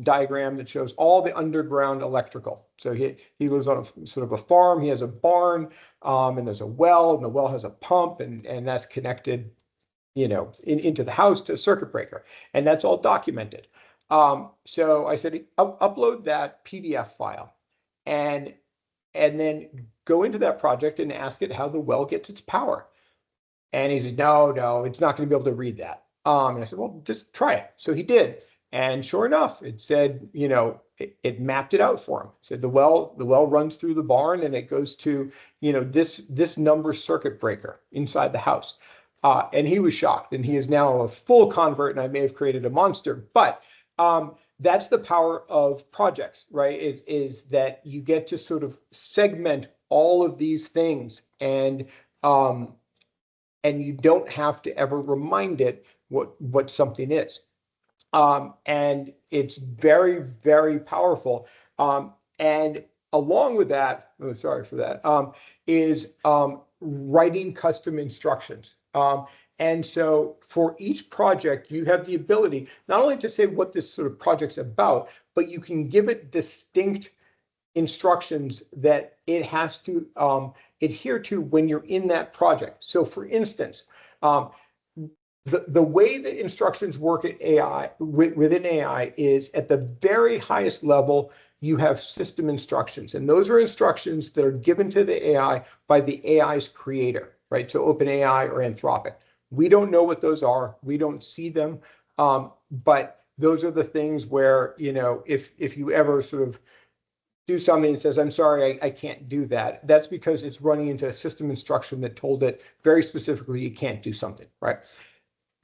diagram that shows all the underground electrical. So he lives on a sort of a farm. He has a barn, and there's a well, and the well has a pump, and that's connected, into the house to a circuit breaker, and that's all documented. So I said, upload that PDF file, and then go into that project and ask it how the well gets its power. And he said, no, it's not going to be able to read that. And I said, well, just try it. So he did. And sure enough, it said, it mapped it out for him. It said the well runs through the barn and it goes to, this number circuit breaker inside the house. And he was shocked, and he is now a full convert, and I may have created a monster. But that's the power of projects, right? It is that you get to sort of segment all of these things, and you don't have to ever remind it what something is. And it's very, very powerful. And along with that, sorry for that, is writing custom instructions. And so for each project, you have the ability not only to say what this sort of project's about, but you can give it distinct instructions that it has to adhere to when you're in that project. So for instance, the way that instructions work at AI within AI is at the very highest level, you have system instructions, and those are instructions that are given to the AI by the AI's creator, right? So OpenAI or Anthropic. We don't know what those are. We don't see them, but those are the things where, if you ever sort of do something and says, I'm sorry, I can't do that, that's because it's running into a system instruction that told it very specifically you can't do something, right?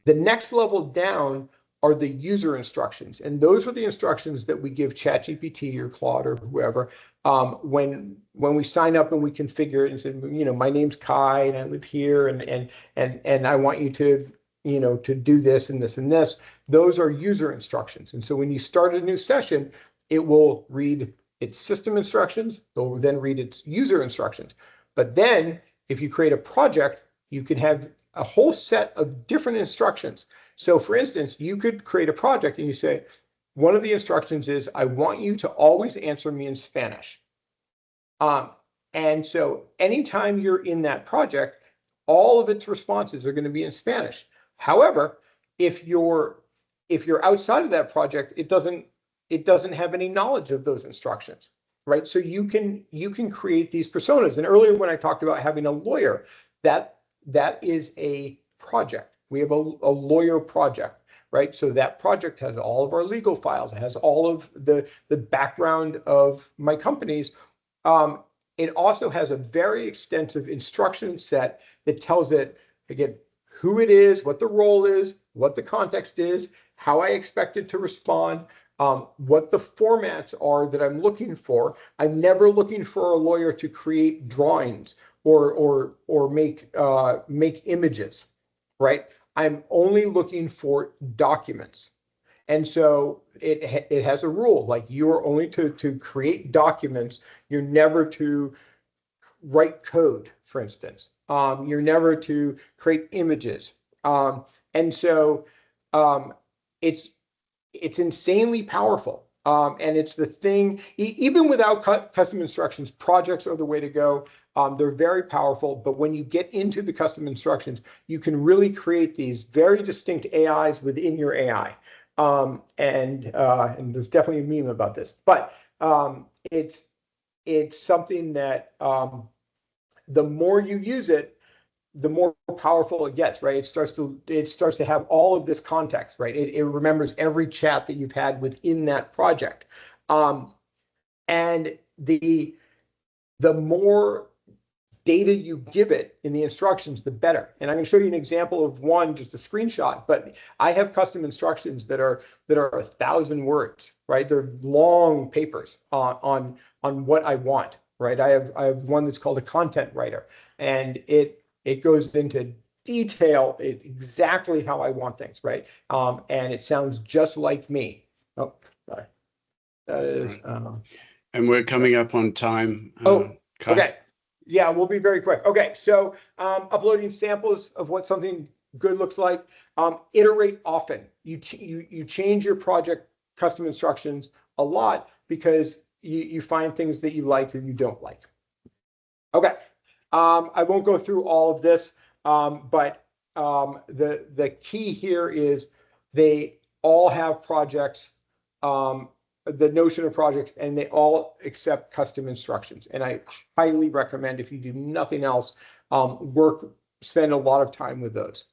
The next level down are the user instructions. And those are the instructions that we give ChatGPT or Claude or whoever when we sign up and we configure it and say, my name's Kai and I live here and I want you to, to do this and this and this. Those are user instructions. And so when you start a new session, it will read its system instructions. It will then read its user instructions. But then if you create a project, you can have a whole set of different instructions. So for instance, you could create a project and you say, one of the instructions is, I want you to always answer me in Spanish. And so anytime you're in that project, all of its responses are going to be in Spanish. However, if you're outside of that project, it doesn't have any knowledge of those instructions, right? So you can create these personas. And earlier when I talked about having a lawyer, that is a project. We have a lawyer project, right? So that project has all of our legal files. It has all of the background of my companies. It also has a very extensive instruction set that tells it, again, who it is, what the role is, what the context is, how I expect it to respond, what the formats are that I'm looking for. I'm never looking for a lawyer to create drawings or make images, right? I'm only looking for documents. And so it has a rule, like you are only to create documents. You're never to write code, for instance. You're never to create images. And so it's insanely powerful. And it's the thing, even without custom instructions, projects are the way to go. They're very powerful, but when you get into the custom instructions, you can really create these very distinct AIs within your AI. And there's definitely a meme about this, but it's something that the more you use it, the more powerful it gets, right? It starts to have all of this context, right? It remembers every chat that you've had within that project. And the more data you give it in the instructions, the better. And I'm going to show you an example of one, just a screenshot, but I have custom instructions that are 1,000 words, right? They're long papers on what I want, right? I have one that's called a content writer, and it goes into detail exactly how I want things, right? And it sounds just like me. Oh, sorry. That is. And we're coming up on time. Okay. Yeah, we'll be very quick. Okay, so uploading samples of what something good looks like. Iterate often. You change your project custom instructions a lot because you find things that you like or you don't like. Okay, I won't go through all of this, but the key here is they all have projects. The notion of projects, and they all accept custom instructions. And I highly recommend, if you do nothing else, spend a lot of time with those.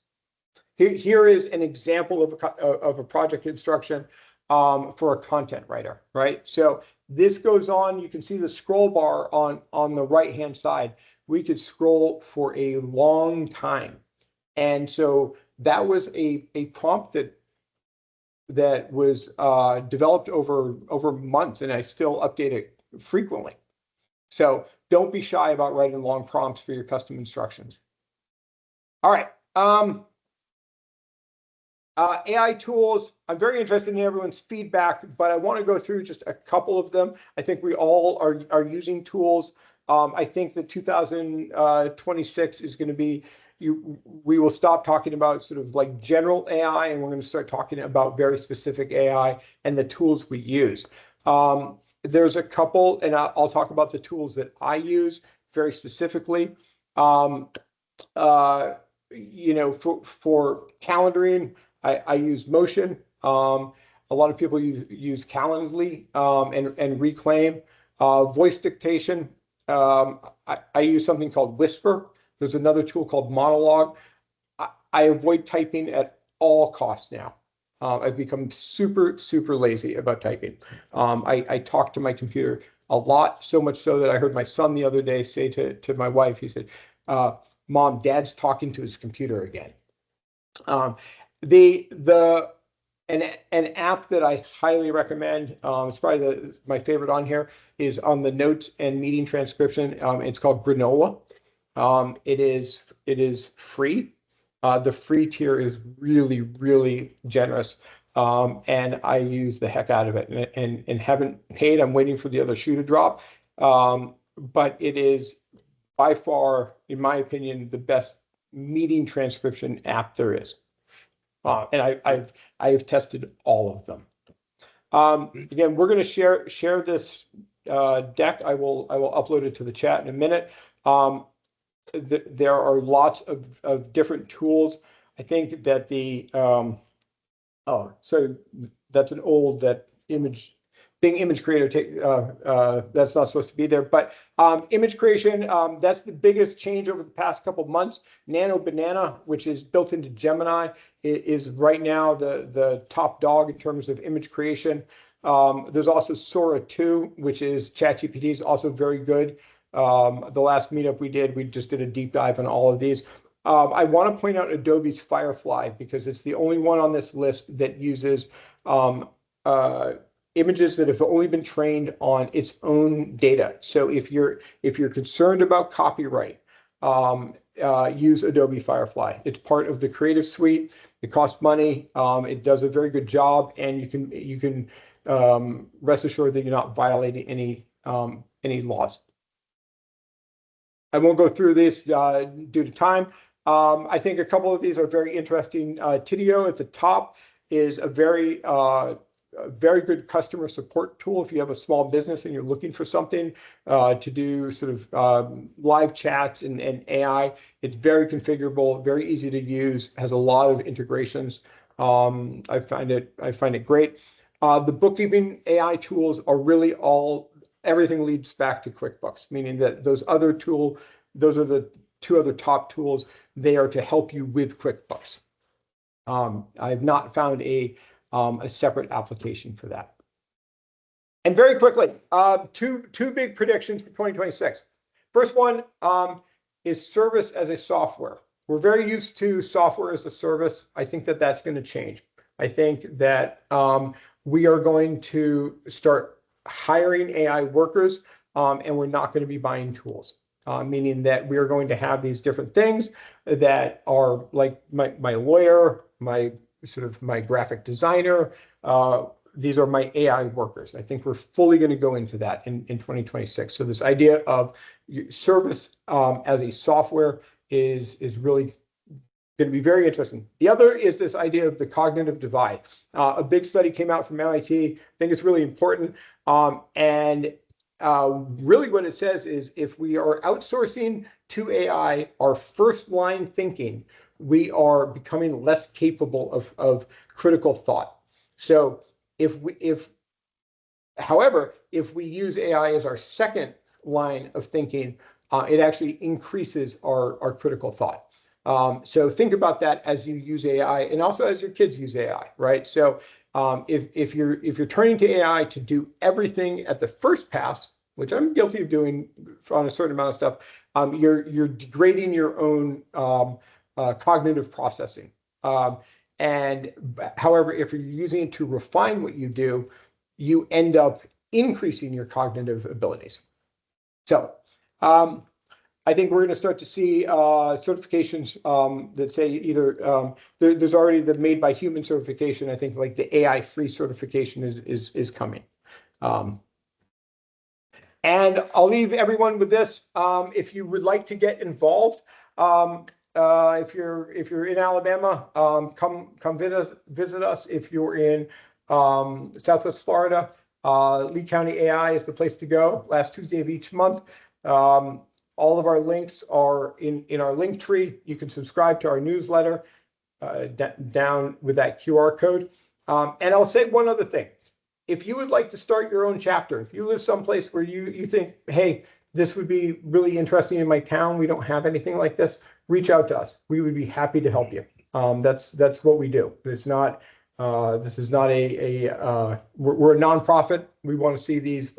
Here is an example of a project instruction for a content writer, right? So this goes on, you can see the scroll bar on the right-hand side. We could scroll for a long time. And so that was a prompt that was developed over months, and I still update it frequently. So don't be shy about writing long prompts for your custom instructions. All right. AI tools. I'm very interested in everyone's feedback, but I want to go through just a couple of them. I think we all are using tools. I think that 2026 is going to be, we will stop talking about sort of like general AI, and we're going to start talking about very specific AI and the tools we use. There's a couple, and I'll talk about the tools that I use very specifically. For calendaring, I use Motion. A lot of people use Calendly and Reclaim. Voice dictation, I use something called Whisper. There's another tool called Monologue. I avoid typing at all costs now. I've become super, super lazy about typing. I talk to my computer a lot, so much so that I heard my son the other day say to my wife, he said, Mom, Dad's talking to his computer again. An app that I highly recommend, it's probably my favorite on here, is on the notes and meeting transcription. It's called Granola. It is free. The free tier is really, really generous. And I use the heck out of it and haven't paid. I'm waiting for the other shoe to drop. But it is by far, in my opinion, the best meeting transcription app there is. And I've tested all of them. Again, we're going to share this deck. I will upload it to the chat in a minute. There are lots of different tools. I think that so that's an old Bing image creator, that's not supposed to be there, but image creation, that's the biggest change over the past couple of months. Nano Banana, which is built into Gemini, is right now the top dog in terms of image creation. There's also Sora 2, which is ChatGPT, is also very good. The last meetup we just did a deep dive on all of these. I want to point out Adobe's Firefly because it's the only one on this list that uses images that have only been trained on its own data. So if you're concerned about copyright, use Adobe Firefly. It's part of the Creative Suite. It costs money. It does a very good job, and you can rest assured that you're not violating any laws. I won't go through this due to time. I think a couple of these are very interesting. Tidio at the top is a very good customer support tool if you have a small business and you're looking for something to do sort of live chats and AI. It's very configurable, very easy to use, has a lot of integrations. I find it great. The bookkeeping AI tools are really everything leads back to QuickBooks, meaning that those other tools, those are the two other top tools there to help you with QuickBooks. I've not found a separate application for that. And very quickly, two big predictions for 2026. First one is service as a software. We're very used to software as a service. I think that that's going to change. I think that we are going to start hiring AI workers, and we're not going to be buying tools, meaning that we are going to have these different things that are like my lawyer, my graphic designer. These are my AI workers. I think we're fully going to go into that in 2026. So this idea of service as a software is really going to be very interesting. The other is this idea of the cognitive divide. A big study came out from MIT. I think it's really important. And really what it says is if we are outsourcing to AI our first line thinking, we are becoming less capable of critical thought. So however, if we use AI as our second line of thinking, it actually increases our critical thought. So think about that as you use AI and also as your kids use AI, right? So if you're turning to AI to do everything at the first pass, which I'm guilty of doing on a certain amount of stuff, you're degrading your own cognitive processing. And however, if you're using it to refine what you do, you end up increasing your cognitive abilities. So I think we're going to start to see certifications that say either there's already the made by human certification. I think like the AI free certification is coming. And I'll leave everyone with this. If you would like to get involved, if you're in Alabama, come visit us. If you're in Southwest Florida, Lee County AI is the place to go. Last Tuesday of each month. All of our links are in our link tree. You can subscribe to our newsletter down with that QR code. And I'll say one other thing. If you would like to start your own chapter, if you live someplace where you think, hey, this would be really interesting in my town, we don't have anything like this, reach out to us. We would be happy to help you. That's what we do. It's not, this is not we're a nonprofit. We want to see these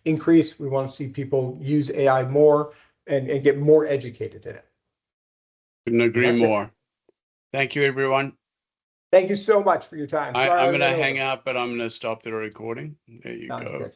increase. We want to see people use AI more and get more educated in it. Couldn't agree more. Thank you, everyone. Thank you so much for your time. I'm going to hang out, but I'm going to stop the recording. There you go. Good.